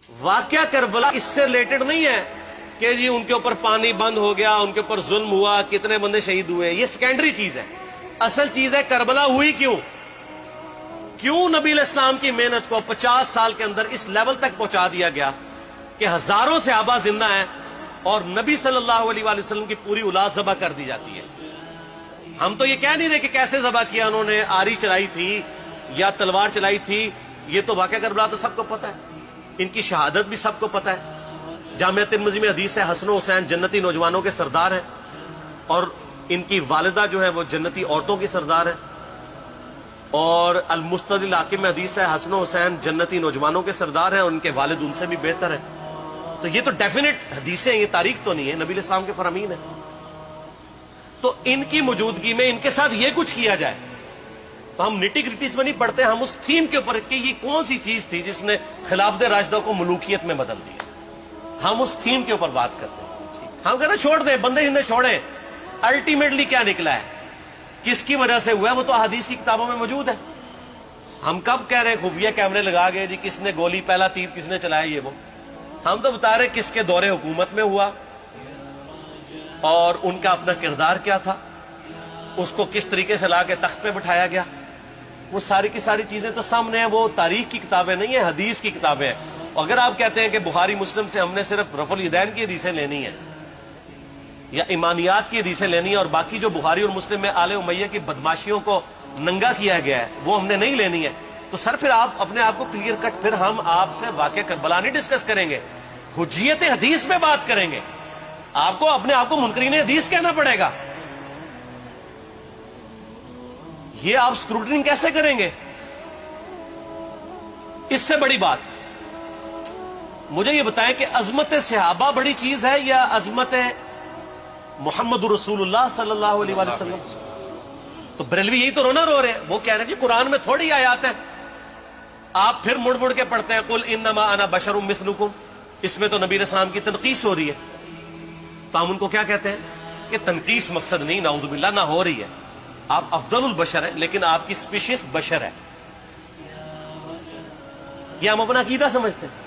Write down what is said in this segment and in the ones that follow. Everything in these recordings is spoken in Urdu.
واقعہ کربلا اس سے ریلیٹڈ نہیں ہے کہ جی ان کے اوپر پانی بند ہو گیا، ان کے اوپر ظلم ہوا، کتنے بندے شہید ہوئے، یہ سیکنڈری چیز ہے۔ اصل چیز ہے کربلا ہوئی کیوں نبی علیہ السلام کی محنت کو 50 سال کے اندر اس لیول تک پہنچا دیا گیا کہ ہزاروں صحابہ زندہ ہیں اور نبی صلی اللہ علیہ وآلہ وسلم کی پوری اولاد ذبح کر دی جاتی ہے۔ ہم تو یہ کہہ نہیں رہے کہ کیسے ذبح کیا انہوں نے، آری چلائی تھی یا تلوار چلائی تھی، یہ تو واقعہ کربلا تو سب کو پتہ ہے، ان کی شہادت بھی سب کو پتہ ہے۔ جامعہ ترمذی میں حدیث ہے حسن و حسین جنتی نوجوانوں کے سردار ہیں اور ان کی والدہ جو ہے وہ جنتی عورتوں کی سردار ہیں، اور المستدرک الحاکم میں حدیث ہے حسن و حسین جنتی نوجوانوں کے سردار ہیں اور ان کے والد ان سے بھی بہتر ہیں۔ تو یہ تو ڈیفینٹ حدیثیں ہیں، یہ تاریخ تو نہیں ہے، نبی علیہ السلام کے فرامین ہیں۔ تو ان کی موجودگی میں ان کے ساتھ یہ کچھ کیا جائے تو ہم نٹی گریٹیز میں نہیں پڑھتے، ہم اس تھیم کے اوپر کہ یہ کون سی چیز تھی جس نے خلافت راشدہ کو ملوکیت میں بدل دیا، ہم اس تھیم کے اوپر بات کرتے ہیں۔ ہم کہتے ہیں چھوڑ دیں، بندے ہندے چھوڑیں، الٹیمیٹلی کیا نکلا ہے، کس کی وجہ سے ہوا ہے، وہ تو حدیث کی کتابوں میں موجود ہے۔ ہم کب کہہ رہے ہیں خفیہ کیمرے لگا گئے جی کس نے گولی پہلا تیر کس نے چلایا، یہ وہ ہم تو بتا رہے کس کے دور حکومت میں ہوا اور ان کا اپنا کردار کیا تھا، اس کو کس طریقے سے لا کے تخت پہ بٹھایا گیا، وہ ساری کی ساری چیزیں تو سامنے ہیں۔ وہ تاریخ کی کتابیں نہیں ہیں، حدیث کی کتابیں ہیں۔ اگر آپ کہتے ہیں کہ بخاری مسلم سے ہم نے صرف رفع الیدین کی حدیثیں لینی ہیں یا ایمانیات کی حدیثیں لینی ہیں اور باقی جو بخاری اور مسلم میں آل امیہ کی بدماشیوں کو ننگا کیا گیا ہے وہ ہم نے نہیں لینی ہے، تو سر پھر آپ اپنے آپ کو کلیئر کٹ، پھر ہم آپ سے واقعہ کربلا نہیں ڈسکس کریں گے، حجیت حدیث میں بات کریں گے۔ آپ کو اپنے آپ کو منکرین حدیث کہنا پڑے گا، یہ آپ اسکروٹنگ کیسے کریں گے؟ اس سے بڑی بات مجھے یہ بتائیں کہ عظمت صحابہ بڑی چیز ہے یا عظمت محمد رسول اللہ صلی اللہ علیہ وآلہ وسلم؟ تو بریلوی یہی تو رونا رو رہے ہیں، وہ کہہ رہے ہیں کہ قرآن میں تھوڑی آیات ہیں، آپ پھر مڑ مڑ کے پڑھتے ہیں قل انما انا بشر مثلکم، اس میں تو نبی علیہ السلام کی تنقیص ہو رہی ہے۔ تو ہم ان کو کیا کہتے ہیں کہ تنقیص مقصد نہیں، نعوذ باللہ، نہ ہو رہی ہے، آپ افضل البشر ہیں لیکن آپ کی سپیشیز بشر ہے، یہ ہم اپنا عقیدہ سمجھتے ہیں،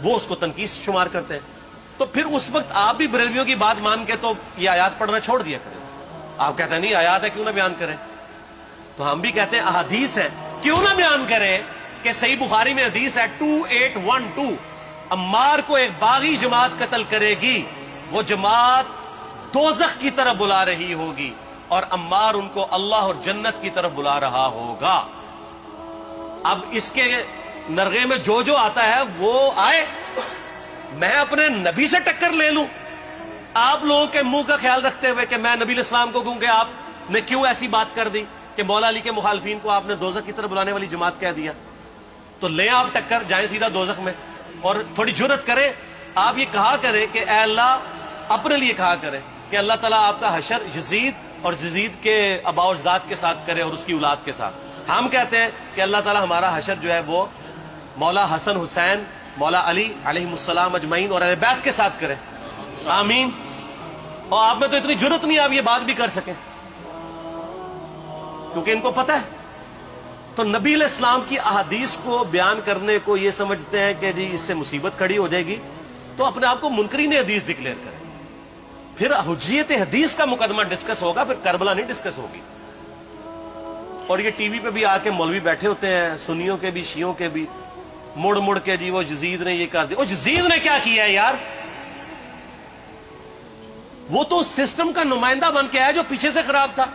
وہ اس کو تنقیص شمار کرتے ہیں۔ تو پھر اس وقت آپ بھی بریلویوں کی بات مان کے تو یہ آیات پڑھنا چھوڑ دیا کریں۔ آپ کہتے ہیں نہیں آیات ہے کیوں نہ بیان کریں، تو ہم بھی کہتے ہیں احادیث ہے کیوں نہ بیان کریں کہ صحیح بخاری میں حدیث ہے 2812 عمار کو ایک باغی جماعت قتل کرے گی، وہ جماعت دوزخ کی طرف بلا رہی ہوگی اور عمار ان کو اللہ اور جنت کی طرف بلا رہا ہوگا۔ اب اس کے نرغے میں جو آتا ہے وہ آئے، میں اپنے نبی سے ٹکر لے لوں آپ لوگوں کے منہ کا خیال رکھتے ہوئے کہ میں نبی علیہ السلام کو کہوں کہ آپ نے کیوں ایسی بات کر دی کہ مولا علی کے مخالفین کو آپ نے دوزخ کی طرف بلانے والی جماعت کہہ دیا، تو لیں آپ ٹکر، جائیں سیدھا دوزخ میں، اور تھوڑی جرت کریں آپ یہ کہا کریں کہ اے اللہ، اپنے لیے کہا کریں کہ اللہ تعالیٰ آپ کا حشر یزید اور یزید کے آباء و اجداد کے ساتھ کرے اور اس کی اولاد کے ساتھ۔ ہم کہتے ہیں کہ اللہ تعالیٰ ہمارا حشر جو ہے وہ مولا حسن حسین، مولا علی علیہ السلام اجمعین اور اہل بیت کے ساتھ کرے، آمین۔ اور آپ میں تو اتنی جرت نہیں آپ یہ بات بھی کر سکیں کیونکہ ان کو پتہ ہے۔ تو نبی علیہ السلام کی احادیث کو بیان کرنے کو یہ سمجھتے ہیں کہ جی اس سے مصیبت کھڑی ہو جائے گی، تو اپنے آپ کو منکرین حدیث ڈکلیئر کریں، پھر حجیت حدیث کا مقدمہ ڈسکس ہوگا، پھر کربلا نہیں ڈسکس ہوگی۔ اور یہ ٹی وی پہ بھی آ کے مولوی بیٹھے ہوتے ہیں، سنیوں کے بھی شیعوں کے بھی، مڑ مڑ کے جی وہ یزید نے یہ کر دیا، وہ یزید نے کیا کیا ہے یار؟ وہ تو سسٹم کا نمائندہ بن کے آیا جو پیچھے سے خراب تھا۔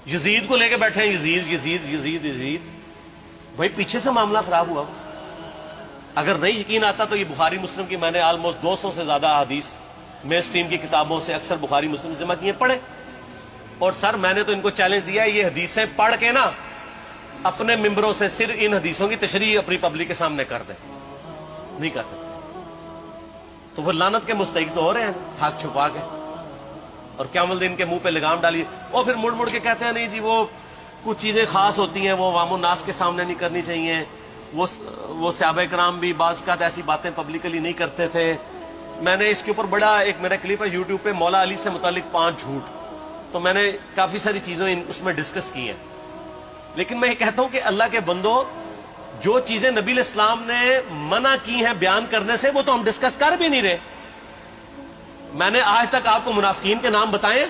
یزید کو لے کے بیٹھے ہیں، یزید یزید یزید یزید، بھائی پیچھے سے معاملہ خراب ہوا۔ اگر نہیں یقین آتا تو یہ بخاری مسلم کی میں نے آلموسٹ 200 سے زیادہ حدیث میں اسٹریم کی کتابوں سے اکثر بخاری مسلم جمع کیے، پڑھے، اور سر میں نے تو ان کو چیلنج دیا یہ حدیثیں پڑھ کے نا اپنے ممبروں سے صرف ان حدیثوں کی تشریح اپنی پبلک کے سامنے کر دیں، نہیں کر سکتے، تو وہ لعنت کے مستحق تو ہو رہے ہیں حق چھپا کے، اور قیامت دن کے منہ پہ لگام ڈالیے، اور پھر مڑ مڑ کے کہتے ہیں نہیں جی وہ کچھ چیزیں خاص ہوتی ہیں وہ عوام الناس کے سامنے نہیں کرنی چاہیے، وہ صحابہ کرام بھی بعض کا ایسی باتیں پبلکلی نہیں کرتے تھے۔ میں نے اس کے اوپر بڑا ایک میرا کلپ ہے یوٹیوب پہ، مولا علی سے متعلق 5 جھوٹ، تو میں نے کافی ساری چیزیں اس میں ڈسکس کی ہیں، لیکن میں یہ کہتا ہوں کہ اللہ کے بندو جو چیزیں نبی علیہ السلام نے منع کی ہیں بیان کرنے سے وہ تو ہم ڈسکس کر بھی نہیں رہے. میں نے آج تک آپ کو منافقین کے نام بتائے؟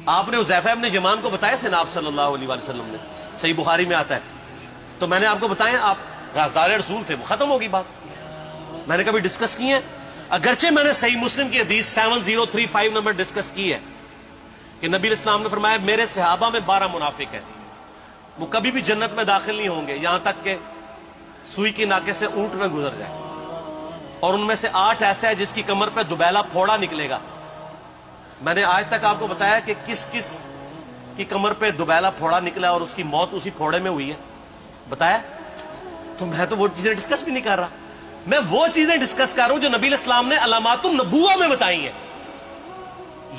آپ نے حذیفہ ابن یمان کو بتائے تھے نا آپ صلی اللہ علیہ وسلم نے؟ صحیح بخاری میں آتا ہے. تو میں نے آپ کو بتایا، آپ رازدار رسول تھے، وہ ختم ہوگی بات. میں نے کبھی ڈسکس کی ہے؟ اگرچہ میں نے صحیح مسلم کی حدیث 7035 نمبر ڈسکس کی ہے کہ نبی علیہ السلام نے فرمایا میرے صحابہ میں 12 منافق ہیں، وہ کبھی بھی جنت میں داخل نہیں ہوں گے یہاں تک کہ سوئی کی ناکے سے اونٹ نہ گزر جائے، اور ان میں سے 8 ایسا ہے جس کی کمر پہ دوبیلا پھوڑا نکلے گا. میں نے آج تک آپ کو بتایا کہ کس کس کی کمر پہ دوبیلا پھوڑا نکلا اور اس کی موت اسی پھوڑے میں ہوئی ہے؟ بتایا؟ تو میں تو وہ چیزیں ڈسکس بھی نہیں کر رہا، میں وہ چیزیں ڈسکس کر رہا ہوں جو نبی علیہ السلام نے علامات النبوہ میں بتائی ہیں.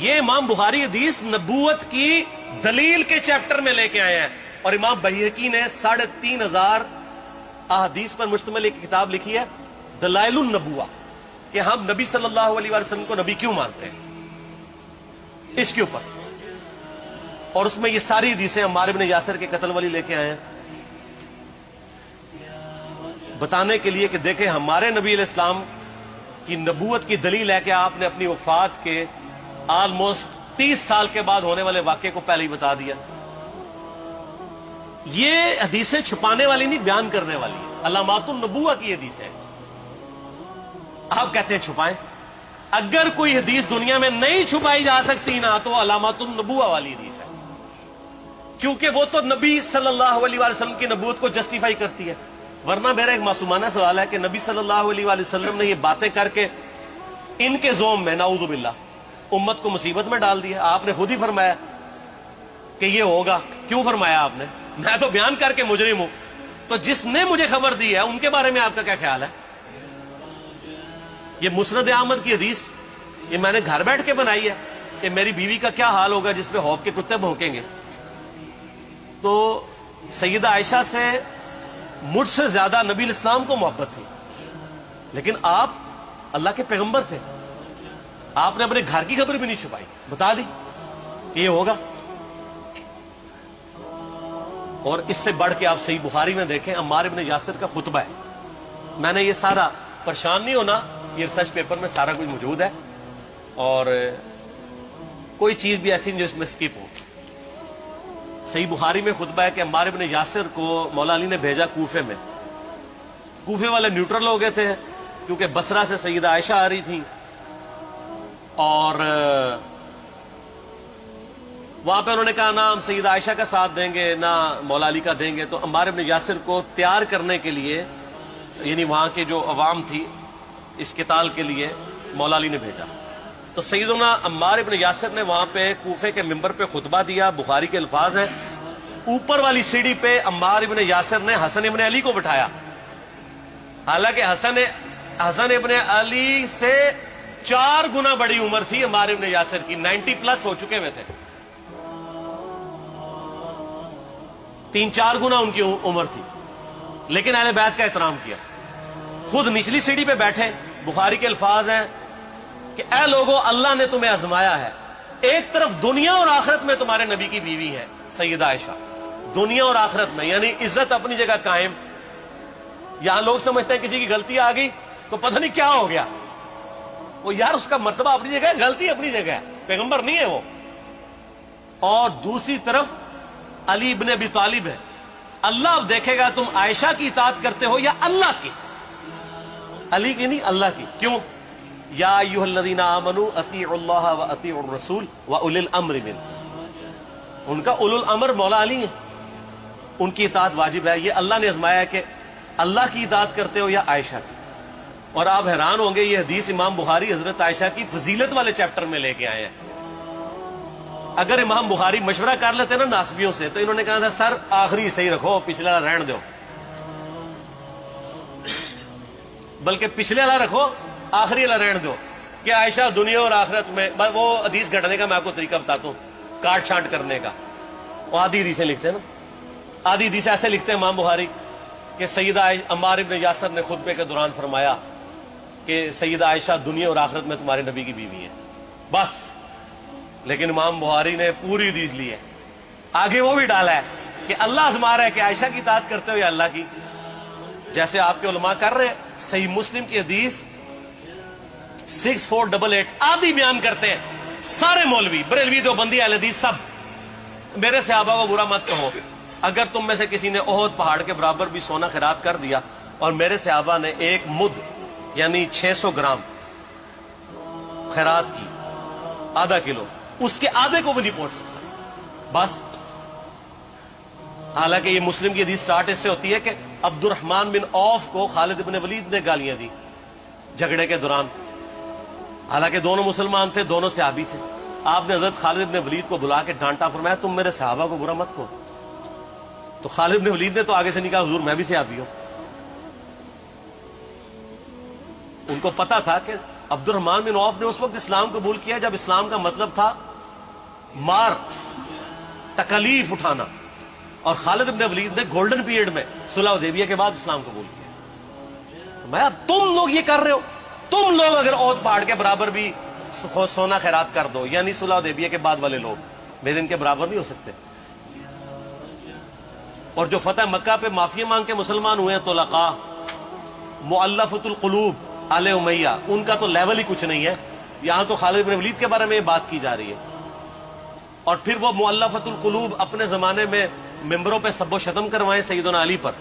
یہ امام بخاری حدیث نبوت کی دلیل کے چیپٹر میں لے کے آئے ہیں، اور امام بہقی نے 3500 احادیث پر مشتمل ایک کتاب لکھی ہے دلائل النبوہ، کہ ہم نبی صلی اللہ علیہ وسلم کو نبی کیوں مانتے ہیں، اس کے اوپر. اور اس میں یہ ساری حدیثیں عمار بن یاسر کے قتل والی لے کے آئے ہیں بتانے کے لیے کہ دیکھیں ہمارے نبی علیہ السلام کی نبوت کی دلیل ہے کہ آپ نے اپنی وفات کے آلموسٹ 30 سال کے بعد ہونے والے واقعے کو پہلے ہی بتا دیا. یہ حدیثیں چھپانے والی نہیں، بیان کرنے والی ہیں. علامات النبوہ کی حدیثیں آپ کہتے ہیں چھپائیں. اگر کوئی حدیث دنیا میں نہیں چھپائی جا سکتی نا تو علامات النبوہ والی حدیث ہے، کیونکہ وہ تو نبی صلی اللہ علیہ وسلم کی نبوت کو جسٹیفائی کرتی ہے. ورنہ میرا ایک معصومانہ سوال ہے کہ نبی صلی اللہ علیہ وسلم نے یہ باتیں کر کے ان کے زوم میں نعوذ باللہ امت کو مصیبت میں ڈال دیا. آپ نے خود ہی فرمایا کہ یہ ہوگا. کیوں فرمایا آپ نے؟ میں تو بیان کر کے مجرم ہوں. تو جس نے مجھے خبر دی ہے ان کے بارے میں آپ کا کیا خیال ہے؟ یہ مسند احمد کی حدیث یہ میں نے گھر بیٹھ کے بنائی ہے کہ میری بیوی کا کیا حال ہوگا جس پہ خوف کے کتے بھونکیں گے. تو سیدہ عائشہ سے مجھ سے زیادہ نبی علیہ السلام کو محبت تھی، لیکن آپ اللہ کے پیغمبر تھے، آپ نے اپنے گھر کی خبر بھی نہیں چھپائی، بتا دی کہ یہ ہوگا. اور اس سے بڑھ کے آپ صحیح بخاری میں دیکھیں عمار بن یاسر کا خطبہ ہے. میں نے یہ سارا، پریشان نہیں ہونا، یہ ریسرچ پیپر میں سارا کچھ موجود ہے اور کوئی چیز بھی ایسی نہیں جو اس میں سکپ ہو. صحیح بخاری میں خطبہ ہے کہ عمار بن یاسر کو مولا علی نے بھیجا کوفے میں. کوفے والے نیوٹرل ہو گئے تھے کیونکہ بصرہ سے سیدہ عائشہ آ رہی تھی اور وہاں پہ انہوں نے کہا نہ ہم سیدہ عائشہ کا ساتھ دیں گے نہ مولا علی کا دیں گے. تو عمار بن یاسر کو تیار کرنے کے لیے، یعنی وہاں کے جو عوام تھی اس قتال کے لیے، مولا علی نے بھیجا. تو سیدنا عمار بن یاسر نے وہاں پہ کوفے کے ممبر پہ خطبہ دیا. بخاری کے الفاظ ہیں، اوپر والی سیڑھی پہ عمار بن یاسر نے حسن ابن علی کو بٹھایا، حالانکہ حسن ابن علی سے 4 گنا بڑی عمر تھی عمار بن یاسر کی، 90 پلس ہو چکے ہوئے تھے، 3-4 گنا ان کی عمر تھی. لیکن اہل بیت کا احترام کیا، خود نچلی سیڑھی پہ بیٹھے. بخاری کے الفاظ ہیں کہ اے لوگو اللہ نے تمہیں آزمایا ہے، ایک طرف دنیا اور آخرت میں تمہارے نبی کی بیوی ہے سیدہ عائشہ، دنیا اور آخرت میں، یعنی عزت اپنی جگہ قائم. یہاں لوگ سمجھتے ہیں کسی کی غلطی آ گئی تو پتہ نہیں کیا ہو گیا. وہ یار اس کا مرتبہ اپنی جگہ ہے، غلطی اپنی جگہ ہے، پیغمبر نہیں ہے وہ. اور دوسری طرف علی ابن ابی طالب ہے. اللہ اب دیکھے گا تم عائشہ کی اطاعت کرتے ہو یا اللہ کی. علی کی نہیں، اللہ کی. کیوں؟ یا ایھا الذین آمنوا اطیعوا اللہ واطیعوا الرسول واولی الامر منکم. ان کا اولو الامر مولا علی ہیں، ان کی اطاعت واجب ہے. یہ اللہ نے آزمایا ہے کہ اللہ کی اطاعت کرتے ہو یا عائشہ کی. اور آپ حیران ہوں گے یہ حدیث امام بخاری حضرت عائشہ کی فضیلت والے چیپٹر میں لے کے آئے ہیں. اگر امام بخاری مشورہ کر لیتے نا ناسبیوں سے تو انہوں نے کہا تھا سر آخری صحیح رکھو، پچھلے والا رہن دو، بلکہ پچھلے والا رکھو آخری والا رہن دو، کہ عائشہ دنیا اور آخرت میں. وہ حدیث گھڑنے کا میں آپ کو طریقہ بتاتا ہوں، کاٹ چھانٹ کرنے کا. وہ آدھی حدیثیں لکھتے ہیں نا، آدھی حدیثیں ایسے لکھتے ہیں امام بخاری کہ سیدہ عمار بن یاسر نے خطبے کے دوران فرمایا کہ سیدہ عائشہ دنیا اور آخرت میں تمہارے نبی کی بیوی ہے، بس. لیکن امام بخاری نے پوری حدیث لی ہے، آگے وہ بھی ڈالا ہے کہ اللہ آزما رہا ہے کہ عائشہ کی اطاعت کرتے ہو یا اللہ کی؟ جیسے آپ کے علماء کر رہے ہیں. صحیح مسلم کی حدیث 6488 آدھی بیان کرتے ہیں سارے مولوی، بریلوی، دیوبندی، اہل حدیث سب. میرے صحابہ کو برا مت کہو. اگر تم میں سے کسی نے احد پہاڑ کے برابر بھی سونا خیرات کر دیا اور میرے صحابہ نے ایک مد یعنی 600 گرام خیرات کی، آدھا کلو، اس کے آدھے کو بھی نہیں پہنچ سکتا بس. حالانکہ یہ مسلم کی حدیث سٹارٹ اس سے ہوتی ہے کہ عبد الرحمن بن عوف کو خالد بن ولید نے گالیاں دی جھگڑے کے دوران. حالانکہ دونوں مسلمان تھے، دونوں صحابی تھے. آپ نے حضرت خالد بن ولید کو بلا کے ڈانٹا، فرمایا تم میرے صحابہ کو برا مت کہو. تو خالد بن ولید نے تو آگے سے نہیں کہا حضور میں بھی صحابی ہوں. ان کو پتا تھا کہ عبد الرحمن بن عوف نے اس وقت اسلام قبول کیا جب اسلام کا مطلب تھا مار، تکلیف اٹھانا، اور خالد بن ولید نے گولڈن پیریڈ میں صلح حدیبیہ کے بعد اسلام قبول کیا. میں اب تم لوگ یہ کر رہے ہو، تم لوگ اگر احد پہاڑ کے برابر بھی سونا خیرات کر دو، یعنی صلح حدیبیہ کے بعد والے لوگ میرے ان کے برابر نہیں ہو سکتے. اور جو فتح مکہ پہ معافی مانگ کے مسلمان ہوئے ہیں طلقاء، مؤلفۃ القلوب، آل امیہ، ان کا تو لیول ہی کچھ نہیں ہے. یہاں تو خالد بن ولید کے بارے میں بات کی جا رہی ہے. اور پھر وہ مؤلفۃ القلوب اپنے زمانے میں ممبروں پہ سب و شتم کروائیں سیدنا علی پر.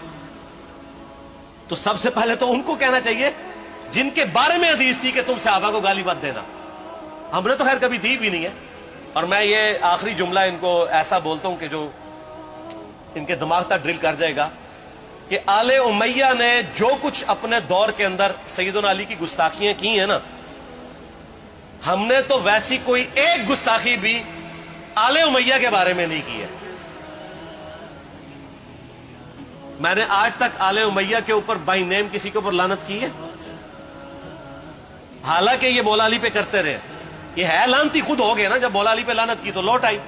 تو سب سے پہلے تو ان کو کہنا چاہیے جن کے بارے میں حدیث تھی کہ تم صحابہ کو گالی مت دینا. ہم نے تو خیر کبھی دی بھی نہیں ہے. اور میں یہ آخری جملہ ان کو ایسا بولتا ہوں کہ جو ان کے دماغ تک ڈرل کر جائے گا کہ آل امیہ نے جو کچھ اپنے دور کے اندر سیدنا علی کی گستاخیاں کی ہیں نا، ہم نے تو ویسی کوئی ایک گستاخی بھی آل امیہ کے بارے میں نہیں کی ہے. میں نے آج تک آل امیہ کے اوپر بائی نیم کسی کے اوپر لعنت کی ہے؟ حالانکہ یہ مولا علی پہ کرتے رہے. یہ ہے لعنتی خود ہو گئے نا. جب مولا علی پہ لعنت کی تو لوٹ آئی.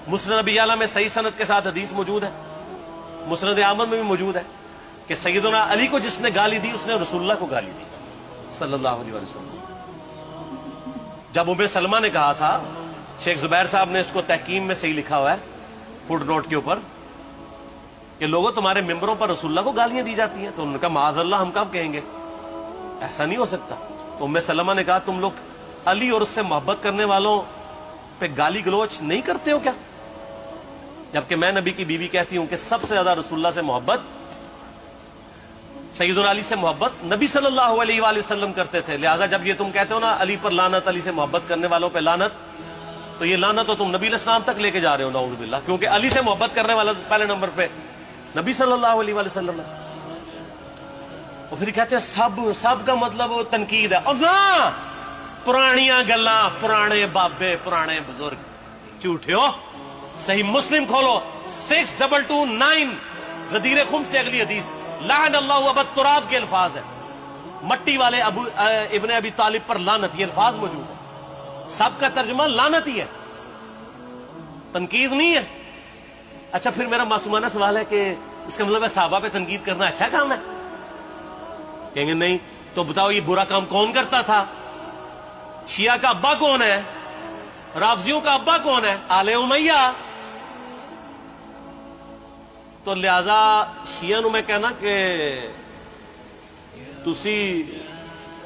مسند ابی اعلیٰ میں صحیح سند کے ساتھ حدیث موجود ہے، مسند احمد میں بھی موجود ہے کہ سیدنا علی کو جس نے گالی دی اس نے رسول اللہ کو گالی دی صلی اللہ علیہ وسلم. جب ام سلمہ نے کہا تھا، شیخ زبیر صاحب نے اس کو تحکیم میں صحیح لکھا ہوا ہے فوٹ نوٹ کے اوپر، کہ لوگوں تمہارے ممبروں پر رسول اللہ کو گالیاں دی جاتی ہیں. تو انہوں نے کہا معاذ اللہ، ہم کب کہیں گے، ایسا نہیں ہو سکتا. تو ام سلمہ نے کہا تم لوگ علی اور اس سے محبت کرنے والوں پہ گالی گلوچ نہیں کرتے ہو کیا؟ جبکہ میں نبی کی بیوی کہتی ہوں کہ سب سے زیادہ رسول اللہ سے محبت، سیدنا علی سے محبت نبی صلی اللہ علیہ وآلہ وسلم کرتے تھے. لہٰذا جب یہ تم کہتے ہو نا علی پر لعنت، علی سے محبت کرنے والوں پہ لعنت، تو یہ لعنت تو تم نبی علیہ السلام تک لے کے جا رہے ہو نعوذ باللہ. کیونکہ علی سے محبت کرنے والا پہلے نمبر پہ نبی صلی اللہ علیہ وآلہ وسلم ہے. اور پھر کہتے ہیں سب کا مطلب تنقید ہے. اور نہ، پرانیاں گلاں، پرانے بابے، پرانے بزرگ جھوٹے ہو. صحیح مسلم کھولو 6229 غدیر خم سے اگلی حدیث، لعن اللہ ابا التراب کے الفاظ ہیں. مٹی والے ابن ابی طالب پر لعنت، یہ الفاظ موجود ہے. سب کا ترجمہ لعنت ہی ہے، تنقید نہیں ہے. اچھا پھر میرا معصومانہ سوال ہے کہ اس کا مطلب ہے صحابہ پہ تنقید کرنا اچھا کام ہے؟ کہیں گے نہیں. تو بتاؤ یہ برا کام کون کرتا تھا؟ شیعہ کا ابا کون ہے؟ رافضیوں کا ابا کون ہے؟ آل امیہ. تو لہذا شیعہ نو میں کہنا کہ تسی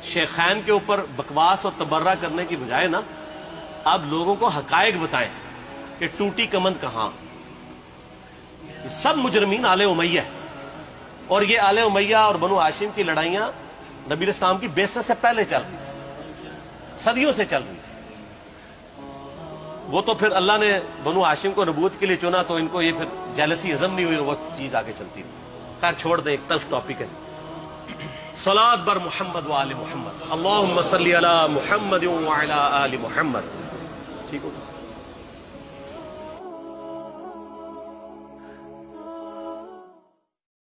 شیخین کے اوپر بکواس اور تبرہ کرنے کی بجائے نا اب لوگوں کو حقائق بتائیں کہ ٹوٹی کمند کہاں. سب مجرمین آل امیہ ہے. اور یہ آل امیہ اور بنو ہاشم کی لڑائیاں نبی علیہ السلام کی بعثت سے پہلے چل رہی تھی، صدیوں سے چل رہی تھی. وہ تو پھر اللہ نے بنو ہاشم کو نبوت کے لیے چنا تو ان کو یہ پھر جیلسی ہضم نہیں ہوئی، وہ چیز آگے چلتی تھی. خیر چھوڑ دیں، ایک تلخ ٹاپک ہے. صلاۃ بر محمد و آل محمد، اللہم صلی علی محمد و علی آل محمد. ٹھیک ہو؟